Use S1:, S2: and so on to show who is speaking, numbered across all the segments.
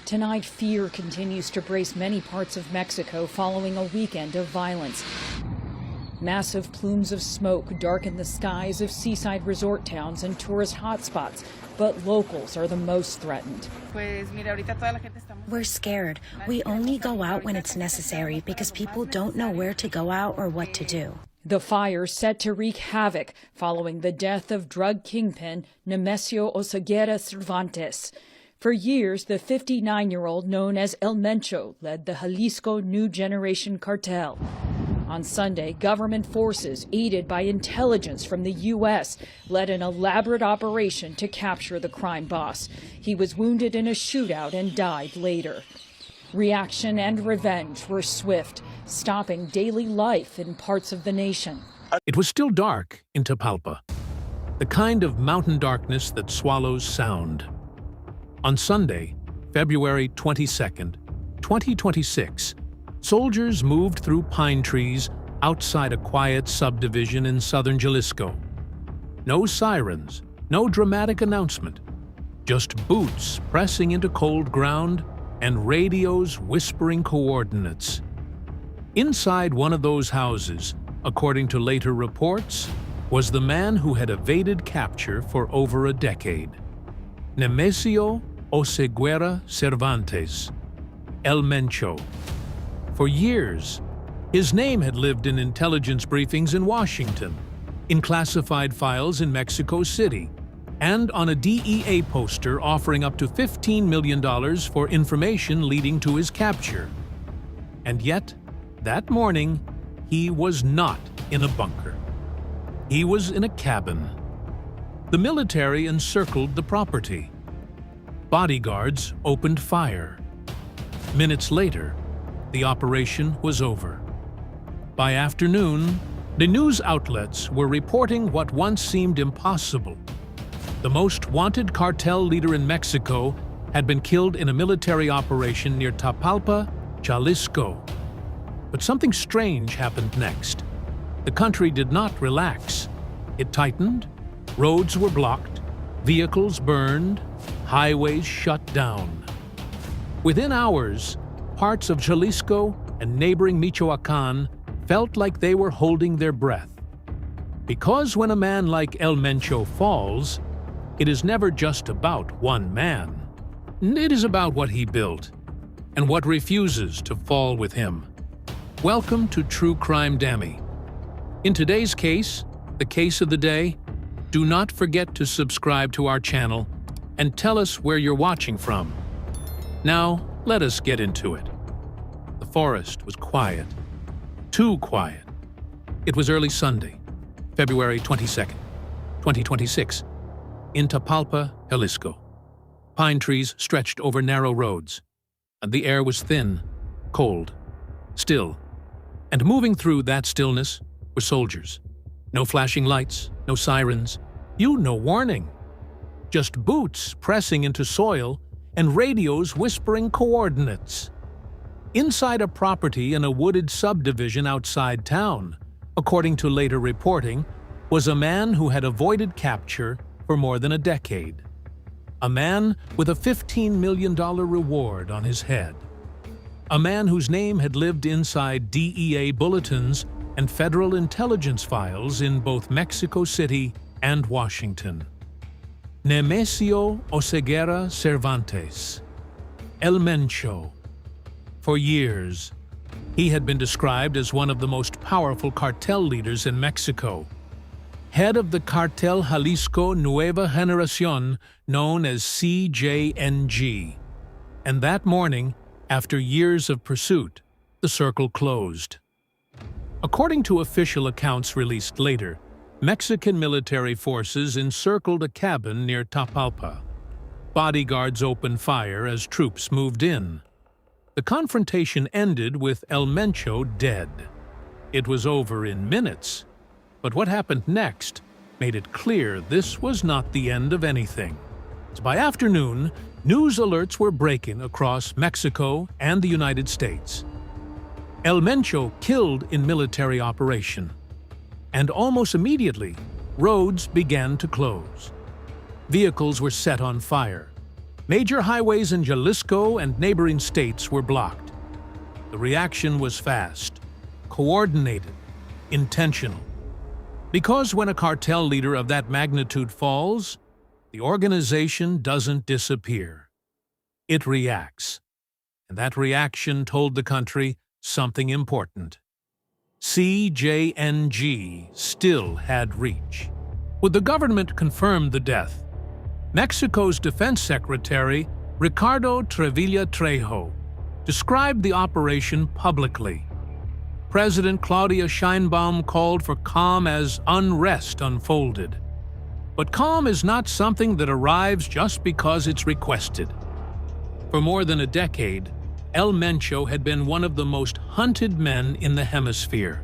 S1: Tonight, fear continues to brace many parts of Mexico following a weekend of violence. Massive plumes of smoke darken the skies of seaside resort towns and tourist hotspots, but locals are the most threatened.
S2: We're scared. We only go out when it's necessary because people don't know where to go out or what to do.
S1: The fire set to wreak havoc following the death of drug kingpin Nemesio Oseguera Cervantes. For years, the 59-year-old known as El Mencho led the Jalisco New Generation Cartel. On Sunday, government forces, aided by intelligence from the U.S., led an elaborate operation to capture the crime boss. He was wounded in a shootout and died later. Reaction and revenge were swift, stopping daily life in parts of the nation.
S3: It was still dark in Tapalpa, the kind of mountain darkness that swallows sound. On Sunday, February 22nd, 2026, soldiers moved through pine trees outside a quiet subdivision in southern Jalisco. No sirens, no dramatic announcement, just boots pressing into cold ground and radios whispering coordinates. Inside one of those houses, according to later reports, was the man who had evaded capture for over a decade. Nemesio Oseguera Cervantes, El Mencho. For years, his name had lived in intelligence briefings in Washington, in classified files in Mexico City, and on a DEA poster offering up to $15 million for information leading to his capture. And yet, that morning, he was not in a bunker. He was in a cabin. The military encircled the property. Bodyguards opened fire. Minutes later, the operation was over. By afternoon, the news outlets were reporting what once seemed impossible. The most wanted cartel leader in Mexico had been killed in a military operation near Tapalpa, Jalisco. But something strange happened next. The country did not relax. It tightened, roads were blocked, vehicles burned, highways shut down. Within hours, parts of Jalisco and neighboring Michoacán felt like they were holding their breath. Because when a man like El Mencho falls, it is never just about one man. It is about what he built and what refuses to fall with him. Welcome to True Crime Dammy. In today's case, the case of the day, do not forget to subscribe to our channel and tell us where you're watching from. Now, let us get into it. The forest was quiet. Too quiet. It was early Sunday, February 22nd, 2026, in Tapalpa, Jalisco. Pine trees stretched over narrow roads, and the air was thin, cold, still. And moving through that stillness were soldiers. No flashing lights, no sirens, no warning. Just boots pressing into soil and radios whispering coordinates. Inside a property in a wooded subdivision outside town, according to later reporting, was a man who had avoided capture for more than a decade. A man with a $15 million reward on his head. A man whose name had lived inside DEA bulletins and federal intelligence files in both Mexico City and Washington. Nemesio Oseguera Cervantes, El Mencho. For years, he had been described as one of the most powerful cartel leaders in Mexico. Head of the cartel Jalisco New Generation, known as CJNG. And that morning, after years of pursuit, the circle closed. According to official accounts released later, Mexican military forces encircled a cabin near Tapalpa. Bodyguards opened fire as troops moved in. The confrontation ended with El Mencho dead. It was over in minutes, but what happened next made it clear this was not the end of anything. By afternoon, news alerts were breaking across Mexico and the United States. El Mencho killed in military operation. And almost immediately, roads began to close. Vehicles were set on fire. Major highways in Jalisco and neighboring states were blocked. The reaction was fast, coordinated, intentional. Because when a cartel leader of that magnitude falls, the organization doesn't disappear. It reacts. And that reaction told the country something important. CJNG still had reach. When the government confirmed the death, Mexico's Defense Secretary, Ricardo Trevilla Trejo, described the operation publicly. President Claudia Sheinbaum called for calm as unrest unfolded. But calm is not something that arrives just because it's requested. For more than a decade, El Mencho had been one of the most hunted men in the hemisphere.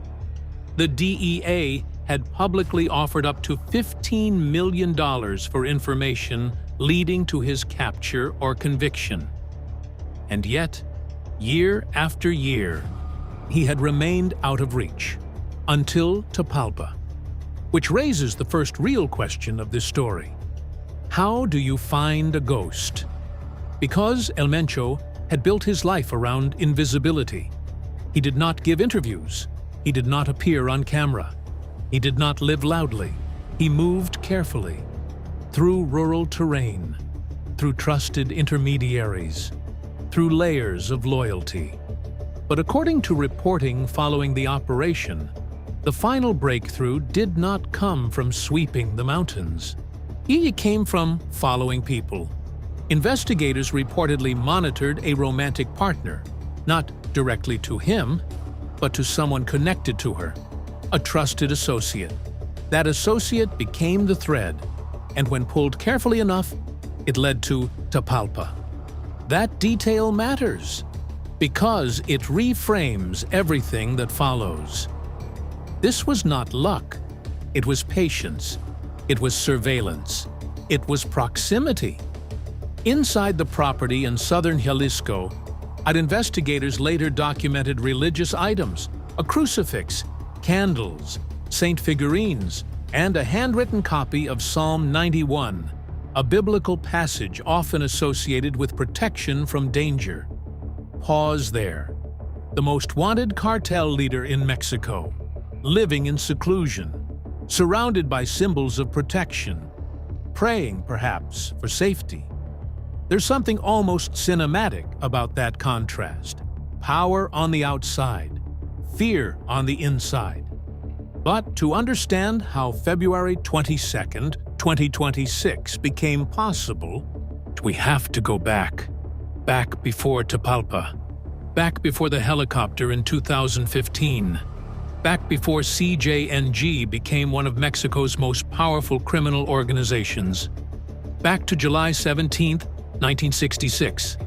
S3: The DEA had publicly offered up to $15 million for information leading to his capture or conviction. And yet, year after year, he had remained out of reach, until Tapalpa. Which raises the first real question of this story. How do you find a ghost? Because El Mencho had built his life around invisibility. He did not give interviews. He did not appear on camera. He did not live loudly. He moved carefully, through rural terrain, through trusted intermediaries, through layers of loyalty. But according to reporting following the operation, the final breakthrough did not come from sweeping the mountains. It came from following people. Investigators reportedly monitored a romantic partner, not directly to him, but to someone connected to her, a trusted associate. That associate became the thread, and when pulled carefully enough, it led to Tapalpa. That detail matters, because it reframes everything that follows. This was not luck. It was patience. It was surveillance. It was proximity. Inside the property in southern Jalisco, investigators later documented religious items, a crucifix, candles, saint figurines, and a handwritten copy of Psalm 91, a biblical passage often associated with protection from danger. Pause there. The most wanted cartel leader in Mexico, living in seclusion, surrounded by symbols of protection, praying, perhaps, for safety. There's something almost cinematic about that contrast. Power on the outside, fear on the inside. But to understand how February 22nd, 2026 became possible, we have to go back before Tapalpa, back before the helicopter in 2015, back before CJNG became one of Mexico's most powerful criminal organizations, back to July 17th, 1966,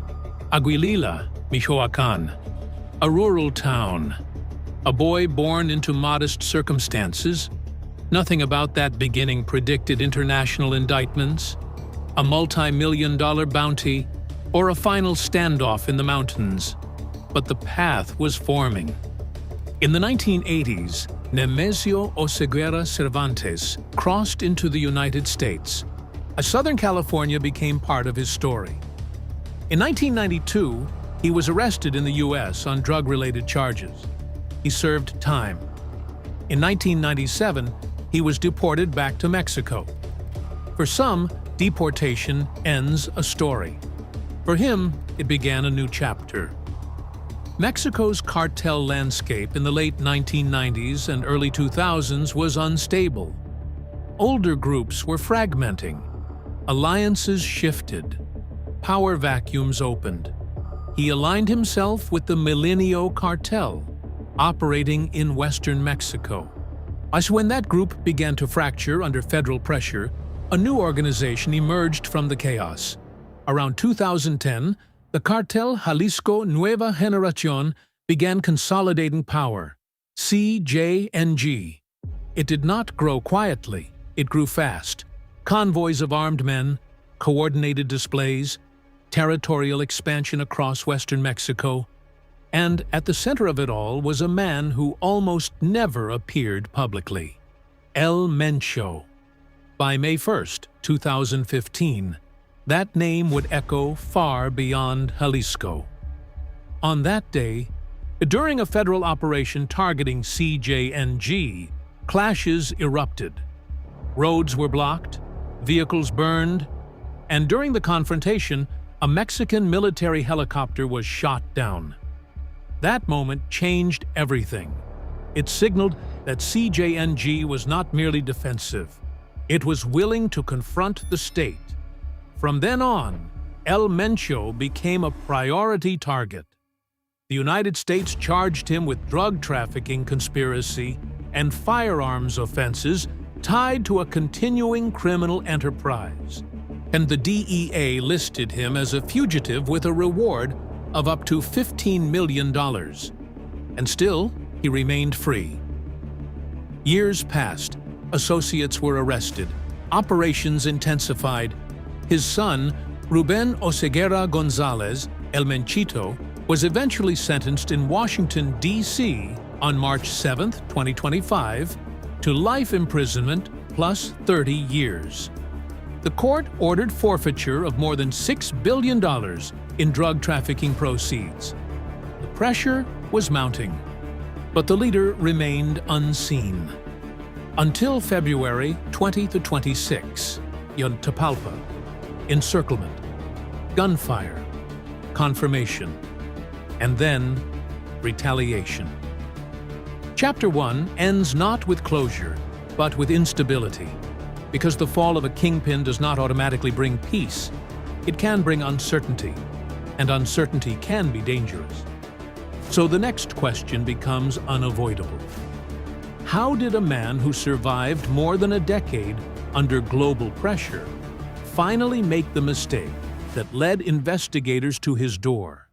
S3: Aguililla, Michoacán, a rural town, a boy born into modest circumstances. Nothing about that beginning predicted international indictments, a multi-million-dollar bounty, or a final standoff in the mountains. But the path was forming. In the 1980s, Nemesio Oseguera Cervantes crossed into the United States. Southern California became part of his story. In 1992, he was arrested in the U.S. on drug-related charges. He served time. In 1997, he was deported back to Mexico. For some, deportation ends a story. For him, it began a new chapter. Mexico's cartel landscape in the late 1990s and early 2000s was unstable. Older groups were fragmenting. Alliances shifted. Power vacuums opened. He aligned himself with the Milenio Cartel, operating in western Mexico. As when that group began to fracture under federal pressure, a new organization emerged from the chaos. Around 2010, the cartel Jalisco New Generation began consolidating power, CJNG. It did not grow quietly, it grew fast. Convoys of armed men, coordinated displays, territorial expansion across western Mexico, and at the center of it all was a man who almost never appeared publicly, El Mencho. By May 1st, 2015, that name would echo far beyond Jalisco. On that day, during a federal operation targeting CJNG, clashes erupted. Roads were blocked, vehicles burned, and during the confrontation, a Mexican military helicopter was shot down. That moment changed everything. It signaled that CJNG was not merely defensive. It was willing to confront the state. From then on, El Mencho became a priority target. The United States charged him with drug trafficking conspiracy and firearms offenses tied to a continuing criminal enterprise. And the DEA listed him as a fugitive with a reward of up to $15 million. And still, he remained free. Years passed. Associates were arrested. Operations intensified. His son, Ruben Oseguera Gonzalez, El Menchito, was eventually sentenced in Washington, D.C. on March 7, 2025, to life imprisonment plus 30 years. The court ordered forfeiture of more than $6 billion in drug trafficking proceeds. The pressure was mounting, but the leader remained unseen. Until February 20-26, in Tapalpa, encirclement, gunfire, confirmation, and then retaliation. Chapter 1 ends not with closure, but with instability. Because the fall of a kingpin does not automatically bring peace, it can bring uncertainty, and uncertainty can be dangerous. So the next question becomes unavoidable. How did a man who survived more than a decade under global pressure finally make the mistake that led investigators to his door?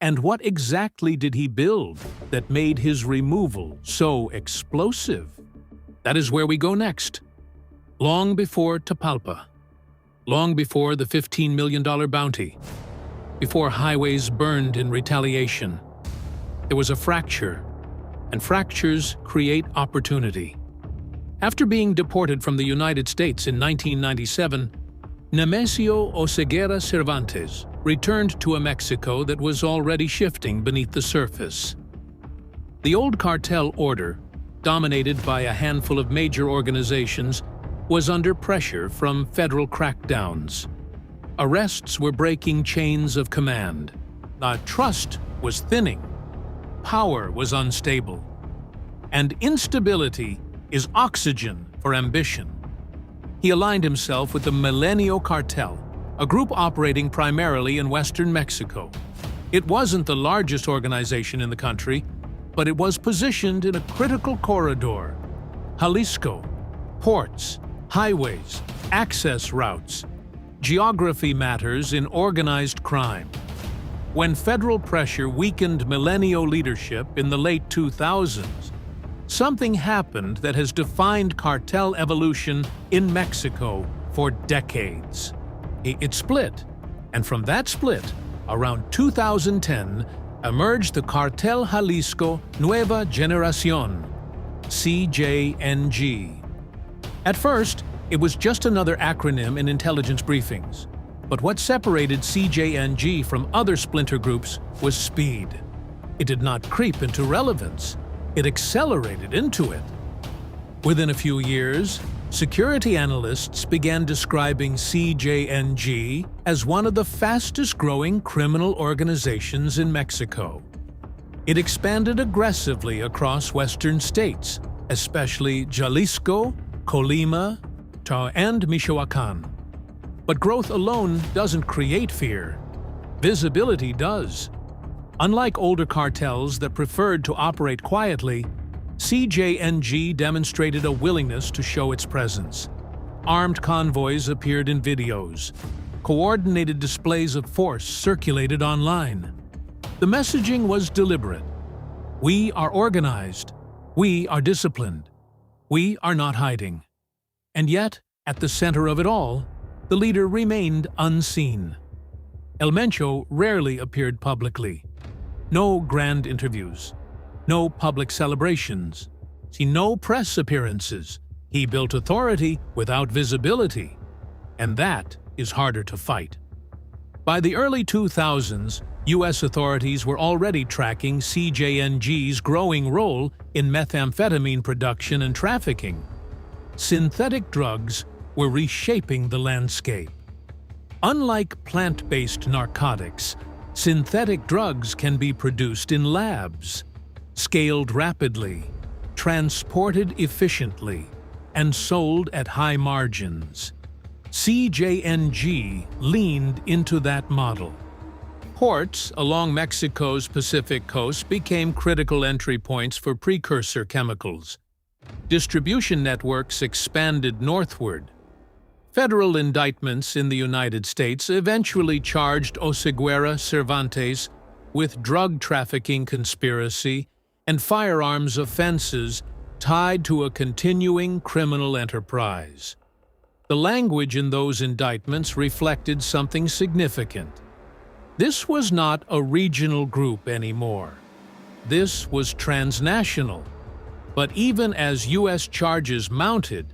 S3: And what exactly did he build that made his removal so explosive? That is where we go next. Long before Tapalpa, long before the $15 million bounty, before highways burned in retaliation, there was a fracture, and fractures create opportunity. After being deported from the United States in 1997, Nemesio Oseguera Cervantes returned to a Mexico that was already shifting beneath the surface. The old cartel order, dominated by a handful of major organizations, was under pressure from federal crackdowns. Arrests were breaking chains of command. Trust was thinning. Power was unstable. And instability is oxygen for ambition. He aligned himself with the Mencho Cartel, a group operating primarily in western Mexico. It wasn't the largest organization in the country, but it was positioned in a critical corridor. Jalisco, ports, highways, access routes. Geography matters in organized crime. When federal pressure weakened Mencho leadership in the late 2000s, something happened that has defined cartel evolution in Mexico for decades. It split, and from that split, around 2010, emerged the Cartel Jalisco New Generation, CJNG. At first, it was just another acronym in intelligence briefings. But what separated CJNG from other splinter groups was speed. It did not creep into relevance. It accelerated into it. Within a few years, security analysts began describing CJNG as one of the fastest-growing criminal organizations in Mexico. It expanded aggressively across western states, especially Jalisco, Colima, and Michoacán. But growth alone doesn't create fear. Visibility does. Unlike older cartels that preferred to operate quietly, CJNG demonstrated a willingness to show its presence. Armed convoys appeared in videos. Coordinated displays of force circulated online. The messaging was deliberate. We are organized. We are disciplined. We are not hiding. And yet, at the center of it all, the leader remained unseen. El Mencho rarely appeared publicly. No grand interviews. No public celebrations. No press appearances. He built authority without visibility. And that is harder to fight. By the early 2000s, U.S. authorities were already tracking CJNG's growing role in methamphetamine production and trafficking. Synthetic drugs were reshaping the landscape. Unlike plant-based narcotics, synthetic drugs can be produced in labs, scaled rapidly, transported efficiently, and sold at high margins. CJNG leaned into that model. Ports along Mexico's Pacific coast became critical entry points for precursor chemicals. Distribution networks expanded northward. Federal indictments in the United States eventually charged Oseguera Cervantes with drug trafficking conspiracy and firearms offenses tied to a continuing criminal enterprise. The language in those indictments reflected something significant. This was not a regional group anymore. This was transnational. But even as U.S. charges mounted,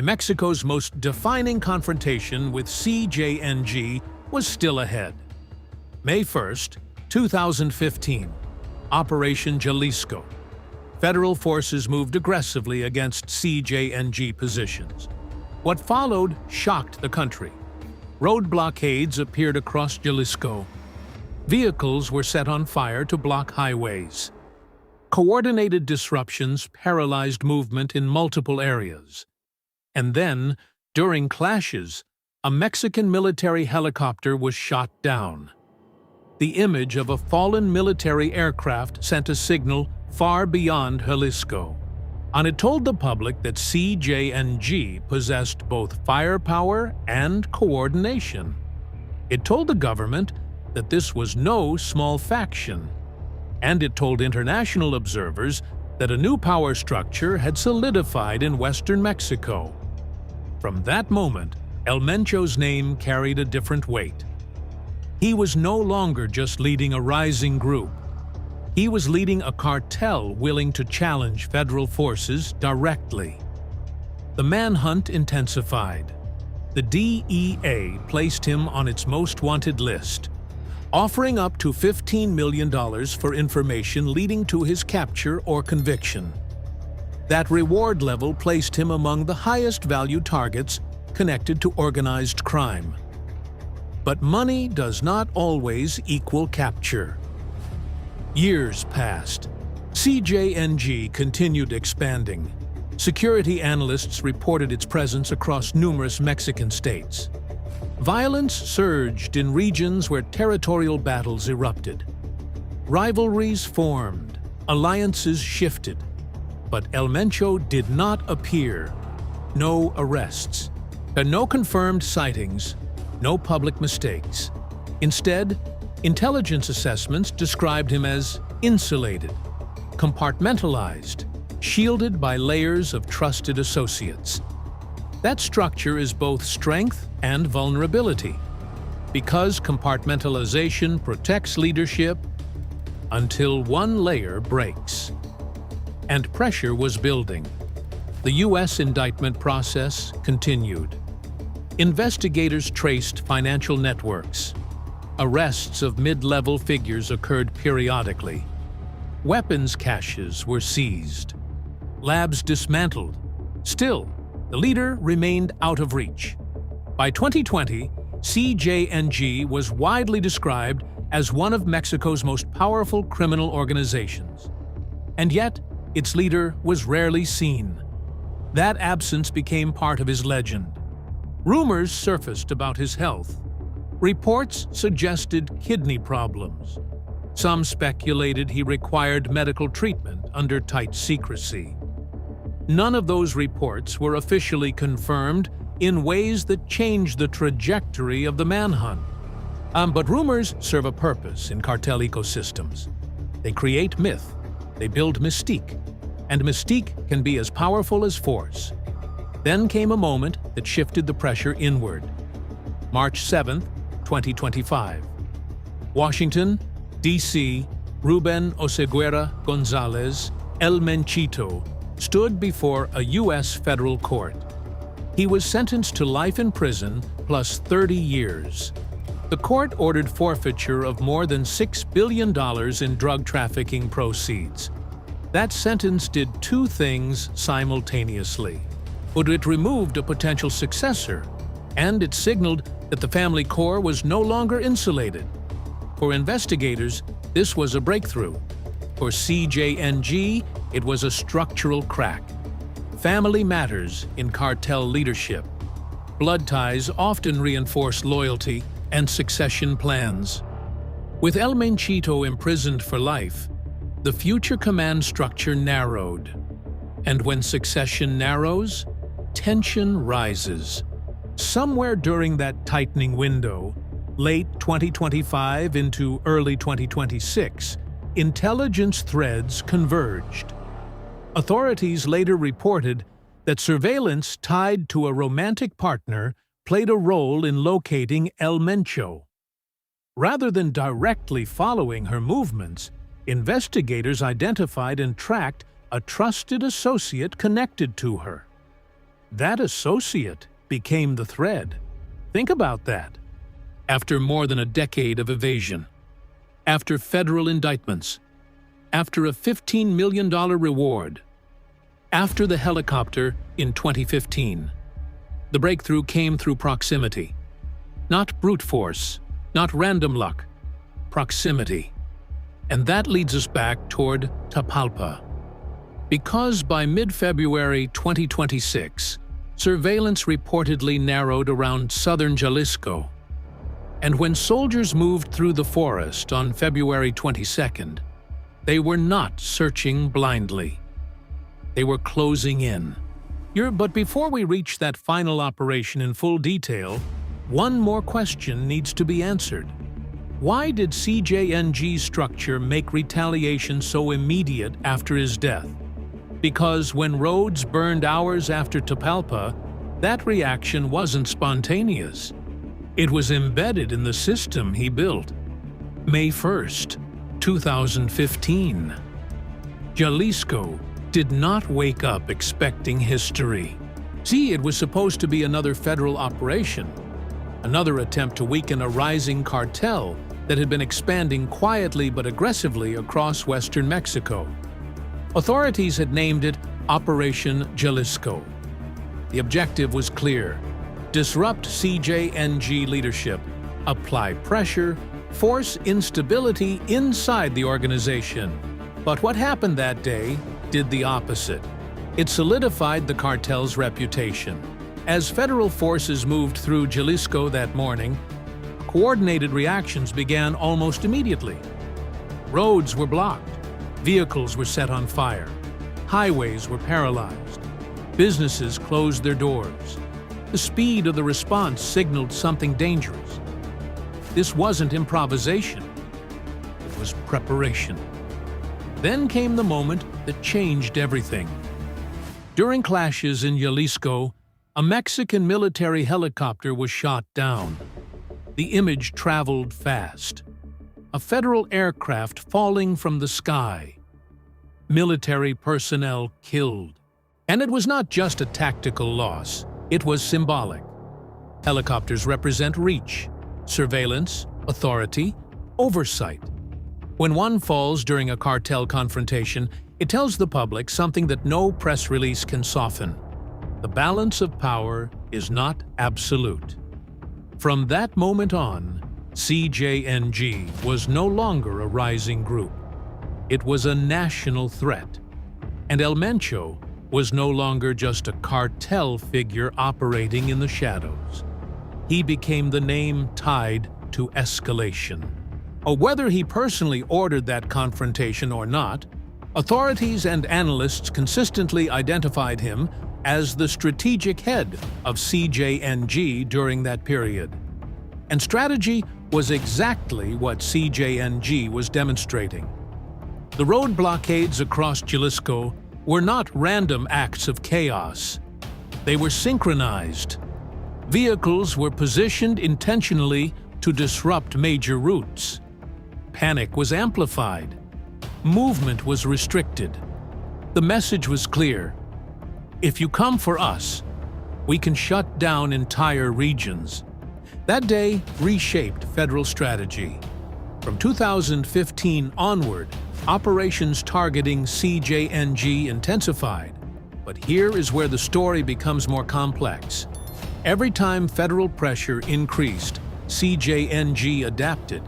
S3: Mexico's most defining confrontation with CJNG was still ahead. May 1, 2015, Operation Jalisco. Federal forces moved aggressively against CJNG positions. What followed shocked the country. Road blockades appeared across Jalisco. Vehicles were set on fire to block highways. Coordinated disruptions paralyzed movement in multiple areas. And then, during clashes, a Mexican military helicopter was shot down. The image of a fallen military aircraft sent a signal far beyond Jalisco. And it told the public that CJNG possessed both firepower and coordination. It told the government that this was no small faction. And it told international observers that a new power structure had solidified in western Mexico. From that moment, El Mencho's name carried a different weight. He was no longer just leading a rising group. He was leading a cartel willing to challenge federal forces directly. The manhunt intensified. The DEA placed him on its most wanted list, offering up to $15 million for information leading to his capture or conviction. That reward level placed him among the highest value targets connected to organized crime. But money does not always equal capture. Years passed. CJNG continued expanding. Security analysts reported its presence across numerous Mexican states. Violence surged in regions where territorial battles erupted. Rivalries formed, alliances shifted. But El Mencho did not appear. No arrests. No confirmed sightings. No public mistakes. Instead, intelligence assessments described him as insulated, compartmentalized, shielded by layers of trusted associates. That structure is both strength and vulnerability, because compartmentalization protects leadership until one layer breaks. And pressure was building. The U.S. indictment process continued. Investigators traced financial networks. Arrests of mid-level figures occurred periodically. Weapons caches were seized. Labs dismantled. Still, the leader remained out of reach. By 2020, CJNG was widely described as one of Mexico's most powerful criminal organizations. And yet, its leader was rarely seen. That absence became part of his legend. Rumors surfaced about his health. Reports suggested kidney problems. Some speculated he required medical treatment under tight secrecy. None of those reports were officially confirmed in ways that changed the trajectory of the manhunt. But rumors serve a purpose in cartel ecosystems. They create myth, they build mystique, and mystique can be as powerful as force. Then came a moment that shifted the pressure inward. March 7, 2025. Washington, D.C., Ruben Oseguera Gonzalez, El Menchito, stood before a U.S. federal court. He was sentenced to life in prison plus 30 years. The court ordered forfeiture of more than $6 billion in drug trafficking proceeds. That sentence did two things simultaneously. But it removed a potential successor, and it signaled that the family core was no longer insulated. For investigators, this was a breakthrough. For CJNG, it was a structural crack. Family matters in cartel leadership. Blood ties often reinforce loyalty and succession plans. With El Menchito imprisoned for life, the future command structure narrowed. And when succession narrows, tension rises. Somewhere during that tightening window, late 2025 into early 2026, intelligence threads converged. Authorities later reported that surveillance tied to a romantic partner played a role in locating El Mencho. Rather than directly following her movements, investigators identified and tracked a trusted associate connected to her. That associate became the thread. Think about that. After more than a decade of evasion, after federal indictments, after a $15 million reward, after the helicopter in 2015, the breakthrough came through proximity. Not brute force, not random luck, proximity. And that leads us back toward Tapalpa. Because by mid-February 2026, surveillance reportedly narrowed around southern Jalisco. And when soldiers moved through the forest on February 22nd, they were not searching blindly. They were closing in. But before we reach that final operation in full detail, one more question needs to be answered. Why did CJNG's structure make retaliation so immediate after his death? Because when roads burned hours after Tapalpa, that reaction wasn't spontaneous. It was embedded in the system he built. May 1st, 2015. Jalisco did not wake up expecting history. See, it was supposed to be another federal operation, another attempt to weaken a rising cartel that had been expanding quietly but aggressively across western Mexico. Authorities had named it Operation Jalisco. The objective was clear: disrupt CJNG leadership, apply pressure, force instability inside the organization. But what happened that day did the opposite. It solidified the cartel's reputation. As federal forces moved through Jalisco that morning, coordinated reactions began almost immediately. Roads were blocked, vehicles were set on fire, highways were paralyzed, businesses closed their doors. The speed of the response signaled something dangerous. This wasn't improvisation, it was preparation. Then came the moment that changed everything. During clashes in Jalisco, a Mexican military helicopter was shot down. The image traveled fast. A federal aircraft falling from the sky. Military personnel killed. And it was not just a tactical loss, it was symbolic. Helicopters represent reach, surveillance, authority, oversight. When one falls during a cartel confrontation, it tells the public something that no press release can soften. The balance of power is not absolute. From that moment on, CJNG was no longer a rising group. It was a national threat. And El Mencho was no longer just a cartel figure operating in the shadows. He became the name tied to escalation. Whether he personally ordered that confrontation or not, authorities and analysts consistently identified him as the strategic head of CJNG during that period. And strategy was exactly what CJNG was demonstrating. The road blockades across Jalisco were not random acts of chaos. They were synchronized. Vehicles were positioned intentionally to disrupt major routes. Panic was amplified. Movement was restricted. The message was clear: if you come for us, we can shut down entire regions. That day reshaped federal strategy. From 2015 onward, operations targeting CJNG intensified. But here is where the story becomes more complex. Every time federal pressure increased, CJNG adapted.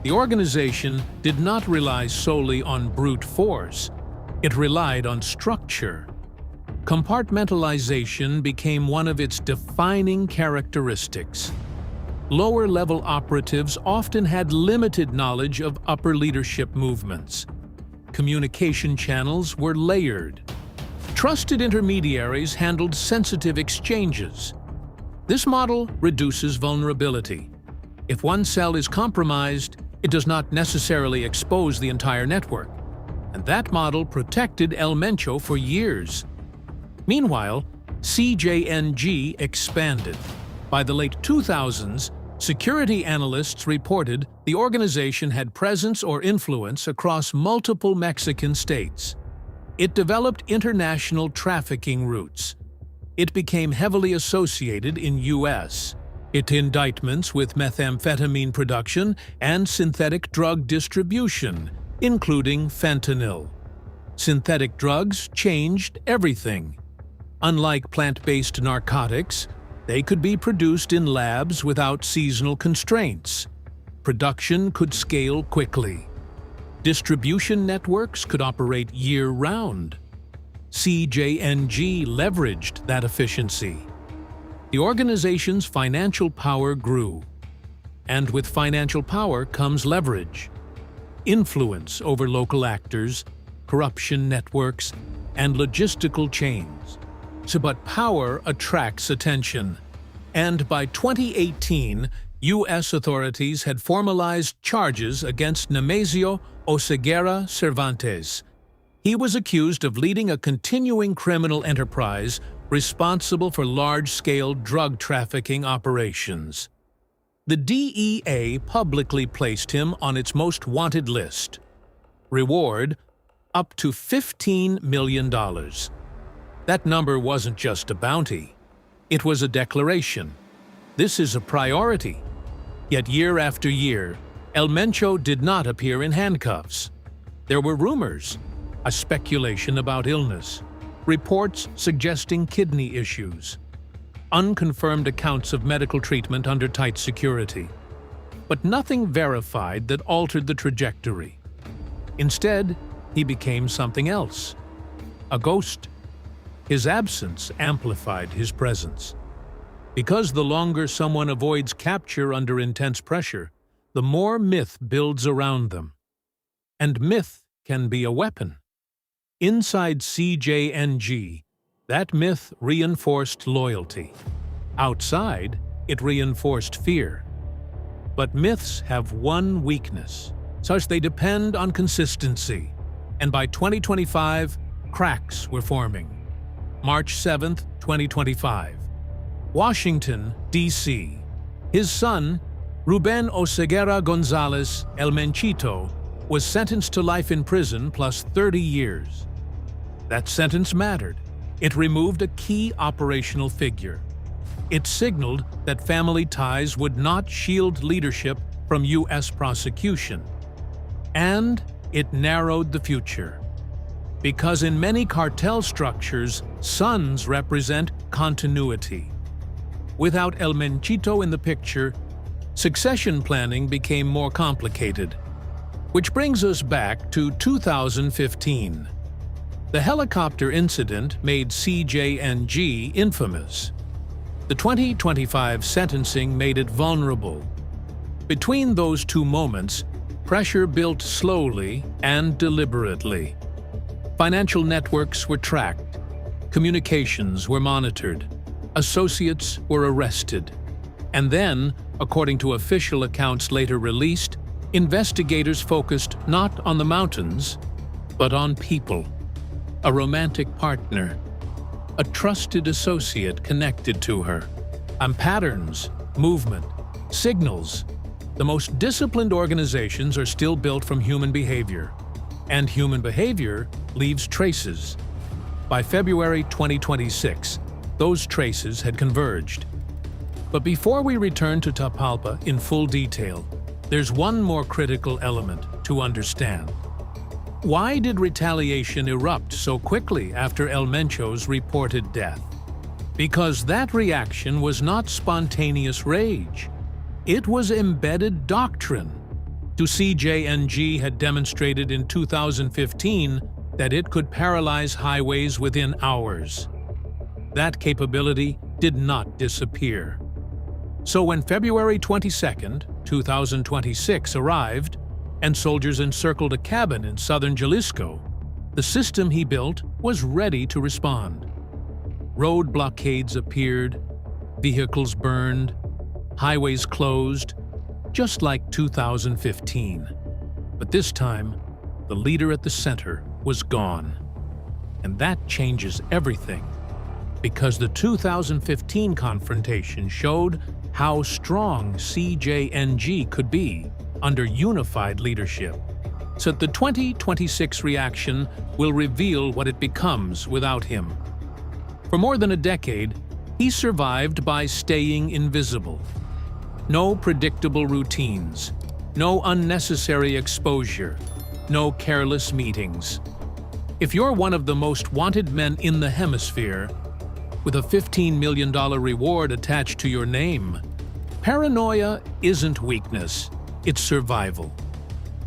S3: The organization did not rely solely on brute force. It relied on structure. Compartmentalization became one of its defining characteristics. Lower-level operatives often had limited knowledge of upper leadership movements. Communication channels were layered. Trusted intermediaries handled sensitive exchanges. This model reduces vulnerability. If one cell is compromised, it does not necessarily expose the entire network. And that model protected El Mencho for years. Meanwhile, CJNG expanded. By the late 2000s, security analysts reported the organization had presence or influence across multiple Mexican states. It developed international trafficking routes. It became heavily associated in U.S. Indictments with methamphetamine production and synthetic drug distribution, including fentanyl. Synthetic drugs changed everything. Unlike plant-based narcotics, they could be produced in labs without seasonal constraints. Production could scale quickly. Distribution networks could operate year-round. CJNG leveraged that efficiency. The organization's financial power grew. And with financial power comes leverage. Influence over local actors, corruption networks, and logistical chains. But power attracts attention. And by 2018, U.S. authorities had formalized charges against Nemesio Oseguera Cervantes. He was accused of leading a continuing criminal enterprise responsible for large-scale drug trafficking operations. The DEA publicly placed him on its most wanted list. Reward: up to $15 million. That number wasn't just a bounty. It was a declaration. This is a priority. Yet year after year, El Mencho did not appear in handcuffs. There were rumors, a speculation about illness, reports suggesting kidney issues, unconfirmed accounts of medical treatment under tight security. But nothing verified that altered the trajectory. Instead, he became something else, a ghost. His absence amplified his presence. Because the longer someone avoids capture under intense pressure, the more myth builds around them. And myth can be a weapon. Inside CJNG, that myth reinforced loyalty. Outside, it reinforced fear. But myths have one weakness, such they depend on consistency. And by 2025, cracks were forming. March 7, 2025. Washington, D.C. His son, Ruben Oseguera Gonzalez El Menchito, was sentenced to life in prison plus 30 years. That sentence mattered. It removed a key operational figure. It signaled that family ties would not shield leadership from U.S. prosecution. And it narrowed the future. Because in many cartel structures, sons represent continuity. Without El Menchito in the picture, succession planning became more complicated. Which brings us back to 2015. The helicopter incident made CJNG infamous. The 2025 sentencing made it vulnerable. Between those two moments, pressure built slowly and deliberately. Financial networks were tracked, communications were monitored, associates were arrested. And then, according to official accounts later released, investigators focused not on the mountains, but on people. A romantic partner, a trusted associate connected to her, and patterns, movement, signals. The most disciplined organizations are still built from human behavior. And human behavior leaves traces. By February 2026, those traces had converged. But before we return to Tapalpa in full detail, there's one more critical element to understand. Why did retaliation erupt so quickly after El Mencho's reported death? Because that reaction was not spontaneous rage. It was embedded doctrine. The CJNG had demonstrated in 2015 that it could paralyze highways within hours. That capability did not disappear. So when February 22, 2026 arrived, and soldiers encircled a cabin in southern Jalisco, the system he built was ready to respond. Road blockades appeared, vehicles burned, highways closed, just like 2015. But this time, the leader at the center was gone. And that changes everything, because the 2015 confrontation showed how strong CJNG could be under unified leadership. So the 2026 reaction will reveal what it becomes without him. For more than a decade, he survived by staying invisible. No predictable routines, no unnecessary exposure, no careless meetings. If you're one of the most wanted men in the hemisphere, with a $15 million reward attached to your name, paranoia isn't weakness, it's survival.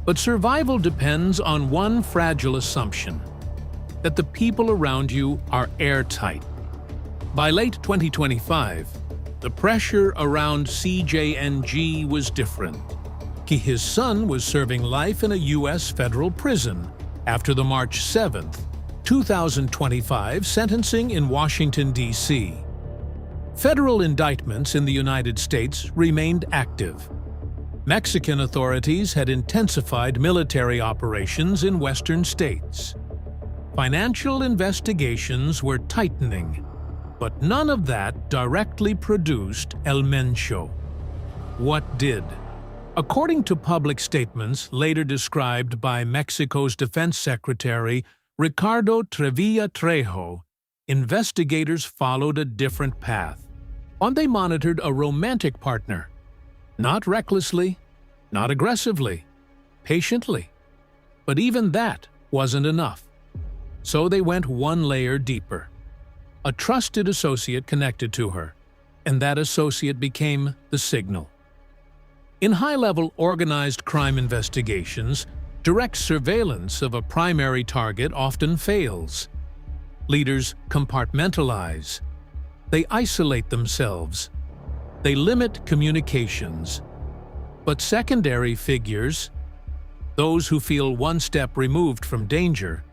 S3: But survival depends on one fragile assumption: that the people around you are airtight. By late 2025, the pressure around CJNG was different. His son was serving life in a U.S. federal prison after the March 7, 2025 sentencing in Washington, D.C. Federal indictments in the United States remained active. Mexican authorities had intensified military operations in western states. Financial investigations were tightening, but none of that directly produced El Mencho. What did? According to public statements later described by Mexico's Defense Secretary Ricardo Trevilla Trejo, investigators followed a different path. One, they monitored a romantic partner. Not recklessly, not aggressively, patiently. But even that wasn't enough. So they went one layer deeper. A trusted associate connected to her, and that associate became the signal. In high-level organized crime investigations, direct surveillance of a primary target often fails. Leaders compartmentalize. They isolate themselves. They limit communications. But secondary figures, those who feel one step removed from danger,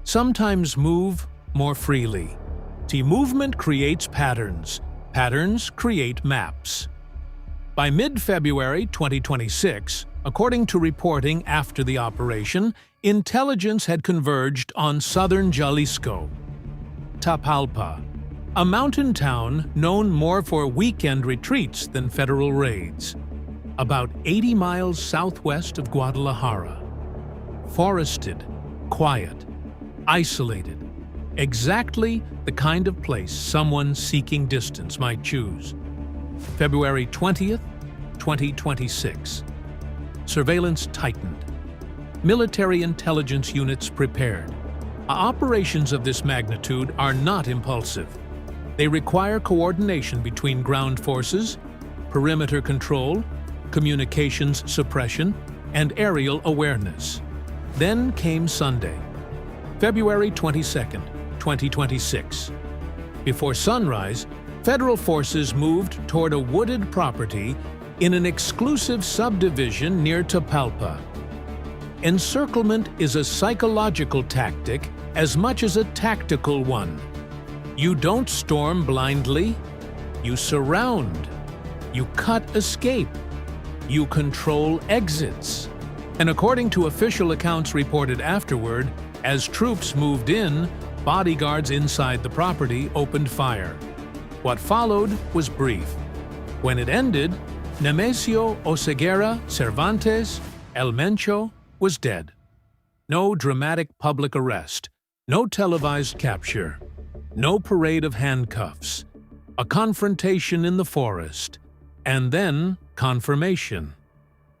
S3: sometimes move more freely. See, movement creates patterns. Patterns create maps. By mid-February 2026, according to reporting after the operation, intelligence had converged on southern Jalisco. Tapalpa, a mountain town known more for weekend retreats than federal raids, about 80 miles southwest of Guadalajara. Forested, quiet, isolated, exactly the kind of place someone seeking distance might choose. February 20th, 2026. Surveillance tightened. Military intelligence units prepared. Operations of this magnitude are not impulsive. They require coordination between ground forces, perimeter control, communications suppression, and aerial awareness. Then came Sunday, February 22nd, 2026. Before sunrise, federal forces moved toward a wooded property in an exclusive subdivision near Tapalpa. Encirclement is a psychological tactic as much as a tactical one. You don't storm blindly, you surround, you cut escape, you control exits. And according to official accounts reported afterward, as troops moved in, bodyguards inside the property opened fire. What followed was brief. When it ended, Nemesio Oseguera Cervantes, El Mencho, was dead. No dramatic public arrest, no televised capture, no parade of handcuffs. a confrontation in the forest, and then confirmation.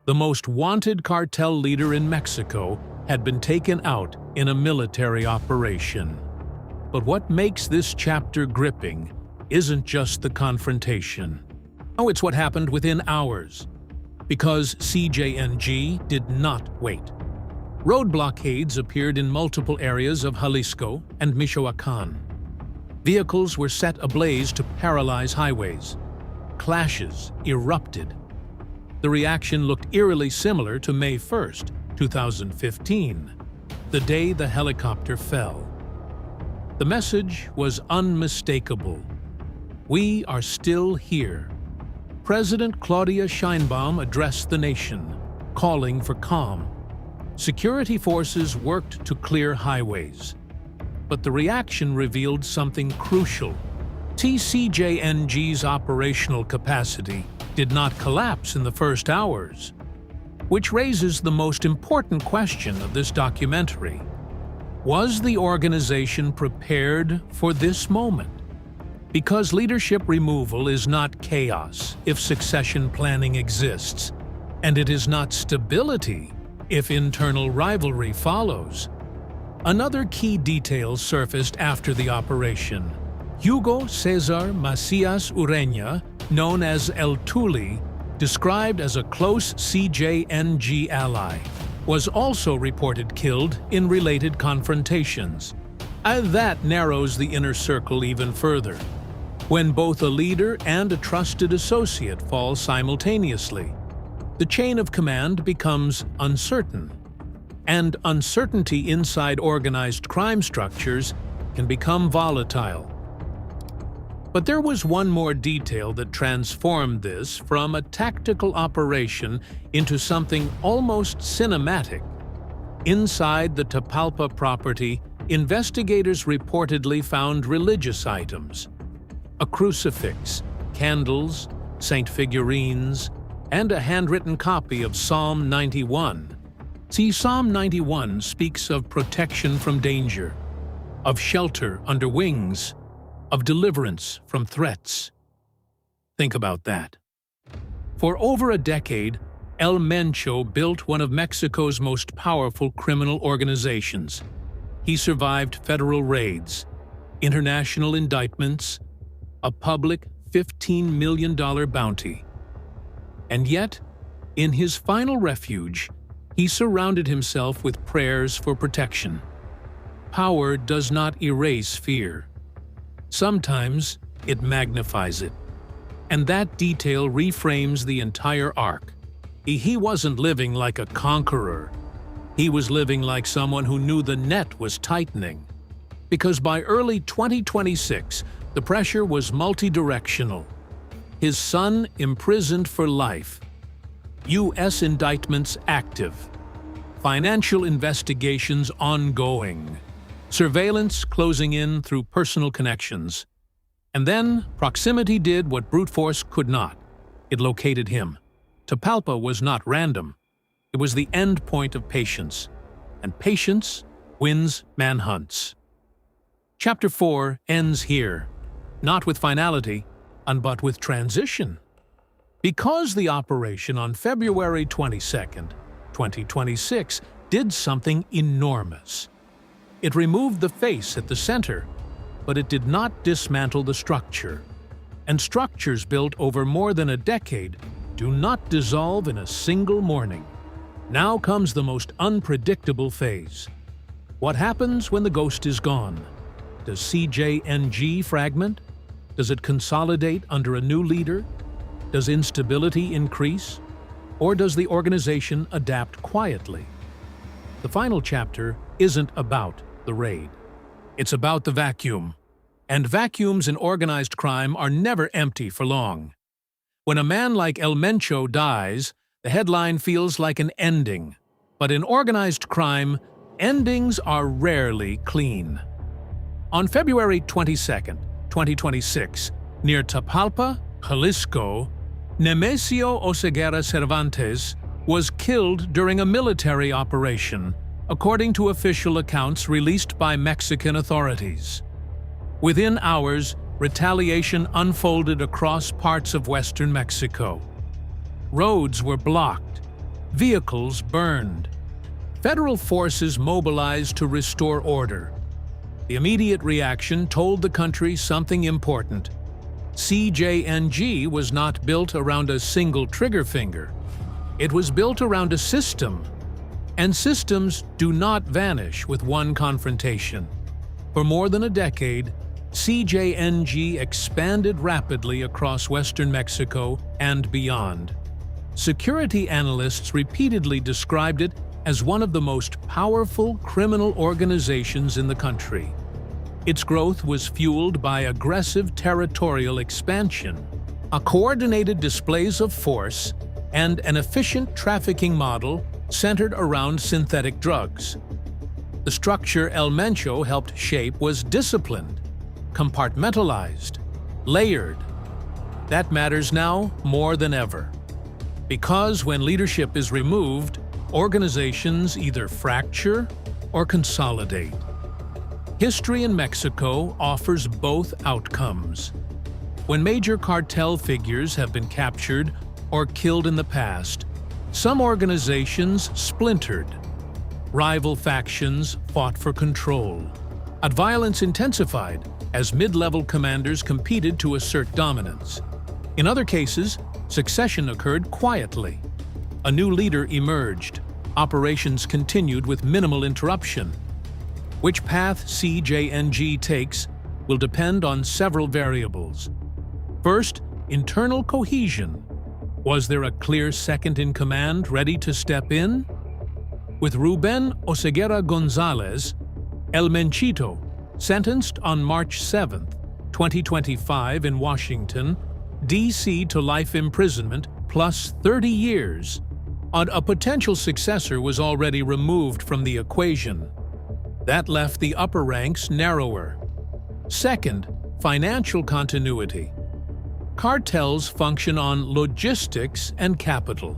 S3: The most wanted cartel leader in Mexico had been taken out in a military operation. But what makes this chapter gripping isn't just the confrontation. Oh, it's what happened within hours. Because CJNG did not wait. Road blockades appeared in multiple areas of Jalisco and Michoacán. Vehicles were set ablaze to paralyze highways. Clashes erupted. The reaction looked eerily similar to May 1st, 2015, the day the helicopter fell. The message was unmistakable. We are still here. President Claudia Sheinbaum addressed the nation, calling for calm. Security forces worked to clear highways. But the reaction revealed something crucial. CJNG's operational capacity did not collapse in the first hours, which raises the most important question of this documentary. Was the organization prepared for this moment? Because leadership removal is not chaos if succession planning exists, and it is not stability if internal rivalry follows. Another key detail surfaced after the operation. Hugo Cesar Macias Ureña, known as El Tuli, described as a close CJNG ally, was also reported killed in related confrontations. That narrows the inner circle even further. When both a leader and a trusted associate fall simultaneously, the chain of command becomes uncertain. And uncertainty inside organized crime structures can become volatile. But there was one more detail that transformed this from a tactical operation into something almost cinematic. Inside the Tapalpa property, investigators reportedly found religious items: a crucifix, candles, saint figurines, and a handwritten copy of Psalm 91. See, Psalm 91 speaks of protection from danger, of shelter under wings, of deliverance from threats. Think about that. For over a decade, El Mencho built one of Mexico's most powerful criminal organizations. He survived federal raids, international indictments, a public $15 million bounty. And yet, in his final refuge, he surrounded himself with prayers for protection. Power does not erase fear. Sometimes it magnifies it. And that detail reframes the entire arc. He wasn't living like a conqueror. He was living like someone who knew the net was tightening. Because by early 2026, the pressure was multidirectional. His son imprisoned for life. U.S. indictments active. Financial investigations ongoing. Surveillance closing in through personal connections. And then, proximity did what brute force could not. It located him. Tapalpa was not random. It was the end point of patience. And patience wins manhunts. Chapter 4 ends here. Not with finality, but with transition. Because the operation on February 22nd, 2026, did something enormous. It removed the face at the center, but it did not dismantle the structure. And structures built over more than a decade do not dissolve in a single morning. Now comes the most unpredictable phase. What happens when the ghost is gone? Does CJNG fragment? Does it consolidate under a new leader? Does instability increase? Or does the organization adapt quietly? The final chapter isn't about the raid. It's about the vacuum. And vacuums in organized crime are never empty for long. When a man like El Mencho dies, the headline feels like an ending. But in organized crime, endings are rarely clean. On February 22nd, 2026, near Tapalpa, Jalisco, Nemesio Oseguera Cervantes was killed during a military operation, according to official accounts released by Mexican authorities. Within hours, retaliation unfolded across parts of western Mexico. Roads were blocked, vehicles burned. Federal forces mobilized to restore order. The immediate reaction told the country something important. CJNG was not built around a single trigger finger. It was built around a system, and systems do not vanish with one confrontation. For more than a decade, CJNG expanded rapidly across western Mexico and beyond. Security analysts repeatedly described it as one of the most powerful criminal organizations in the country. Its growth was fueled by aggressive territorial expansion, a coordinated displays of force, and an efficient trafficking model centered around synthetic drugs. The structure El Mencho helped shape was disciplined, compartmentalized, layered. That matters now more than ever. Because when leadership is removed, organizations either fracture or consolidate. History in Mexico offers both outcomes. When major cartel figures have been captured or killed in the past, some organizations splintered. Rival factions fought for control. And violence intensified as mid-level commanders competed to assert dominance. In other cases, succession occurred quietly. A new leader emerged. Operations continued with minimal interruption. Which path CJNG takes will depend on several variables. First, internal cohesion. Was there a clear second-in-command ready to step in? With Ruben Oseguera Gonzalez, El Menchito, sentenced on March 7, 2025 in Washington, D.C. to life imprisonment plus 30 years, a potential successor was already removed from the equation. That left the upper ranks narrower. Second, financial continuity. Cartels function on logistics and capital.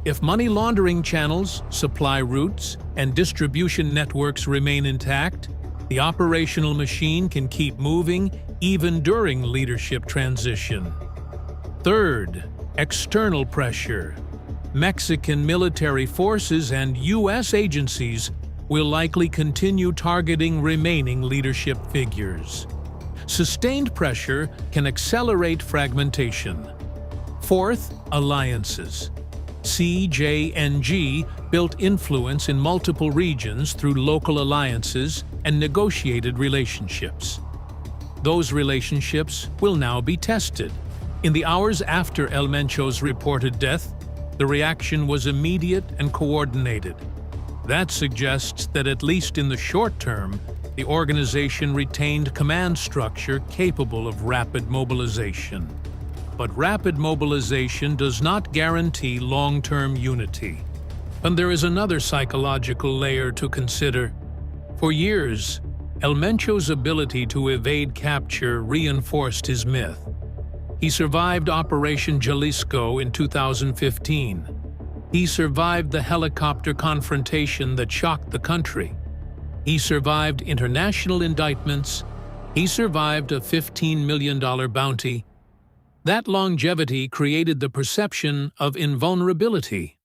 S3: If money laundering channels, supply routes, and distribution networks remain intact, the operational machine can keep moving even during leadership transition. Third, external pressure. Mexican military forces and U.S. agencies will likely continue targeting remaining leadership figures. Sustained pressure can accelerate fragmentation. Fourth, alliances. CJNG built influence in multiple regions through local alliances and negotiated relationships. Those relationships will now be tested. In the hours after El Mencho's reported death, the reaction was immediate and coordinated. That suggests that at least in the short term, the organization retained command structure capable of rapid mobilization. But rapid mobilization does not guarantee long-term unity. And there is another psychological layer to consider. For years, El Mencho's ability to evade capture reinforced his myth. He survived Operation Jalisco in 2015. He survived the helicopter confrontation that shocked the country. He survived international indictments. He survived a $15 million bounty. That longevity created the perception of invulnerability.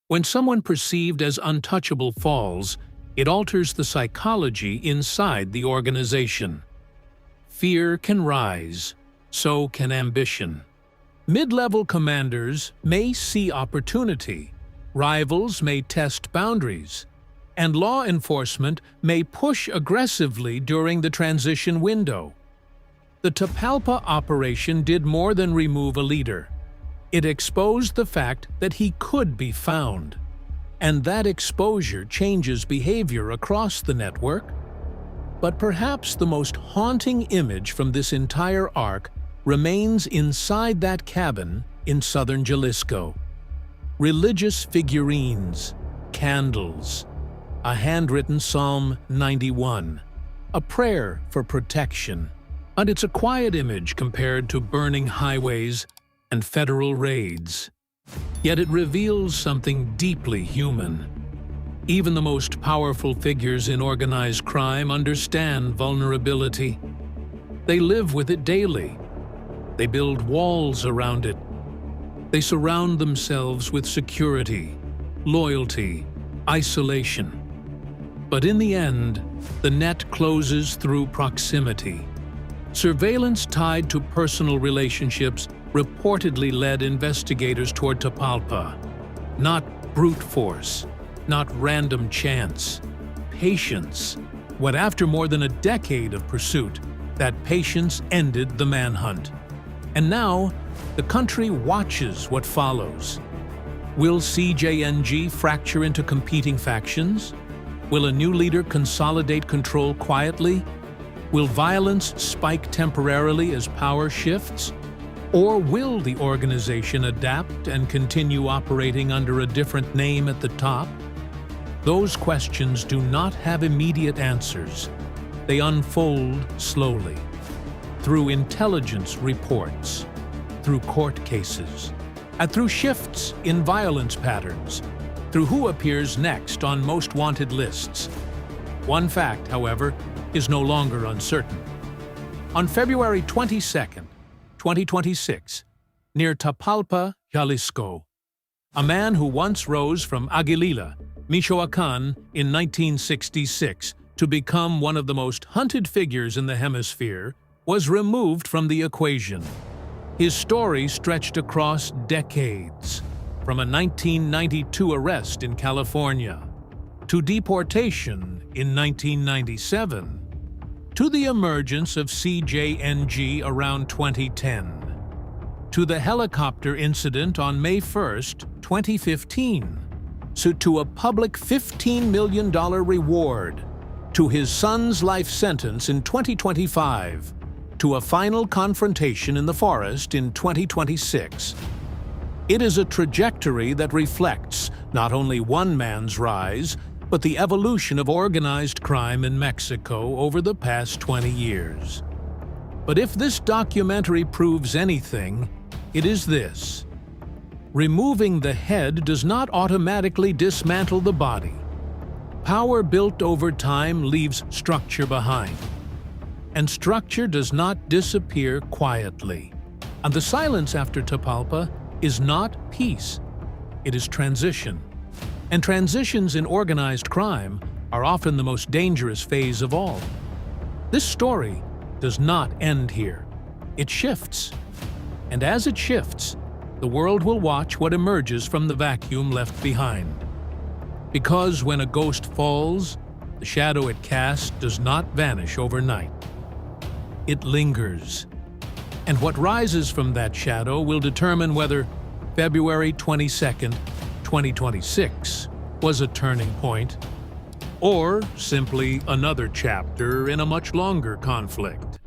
S3: When someone perceived as untouchable falls, it alters the psychology inside the organization. Fear can rise, so can ambition. Mid-level commanders may see opportunity, rivals may test boundaries, and law enforcement may push aggressively during the transition window. The Tapalpa operation did more than remove a leader. It exposed the fact that he could be found. And that exposure changes behavior across the network. But perhaps the most haunting image from this entire arc remains inside that cabin in southern Jalisco. Religious figurines, candles, a handwritten Psalm 91, a prayer for protection. And it's a quiet image compared to burning highways and federal raids. Yet it reveals something deeply human. Even the most powerful figures in organized crime understand vulnerability. They live with it daily. They build walls around it. They surround themselves with security, loyalty, isolation. But in the end, the net closes through proximity. Surveillance tied to personal relationships reportedly led investigators toward Tapalpa. Not brute force, not random chance. Patience. When after more than a decade of pursuit, that patience ended the manhunt. And now, the country watches what follows. Will CJNG fracture into competing factions? Will a new leader consolidate control quietly? Will violence spike temporarily as power shifts? Or will the organization adapt and continue operating under a different name at the top? Those questions do not have immediate answers. They unfold slowly, through intelligence reports, through court cases, and through shifts in violence patterns, through who appears next on most wanted lists. One fact, however, is no longer uncertain. On February 22nd, 2026, near Tapalpa, Jalisco, a man who once rose from Aguililla, Michoacán, in 1966 to become one of the most hunted figures in the hemisphere was removed from the equation. His story stretched across decades, from a 1992 arrest in California, to deportation in 1997, to the emergence of CJNG around 2010, to the helicopter incident on May 1st, 2015, so to a public $15 million reward, to his son's life sentence in 2025, to a final confrontation in the forest in 2026. It is a trajectory that reflects not only one man's rise, but the evolution of organized crime in Mexico over the past 20 years. But if this documentary proves anything, it is this: removing the head does not automatically dismantle the body. Power built over time leaves structure behind. And structure does not disappear quietly. And the silence after Tapalpa is not peace. It is transition. And transitions in organized crime are often the most dangerous phase of all. This story does not end here. It shifts. And as it shifts, the world will watch what emerges from the vacuum left behind. Because when a ghost falls, the shadow it casts does not vanish overnight. It lingers. And what rises from that shadow will determine whether February 22nd, 2026 was a turning point, or simply another chapter in a much longer conflict.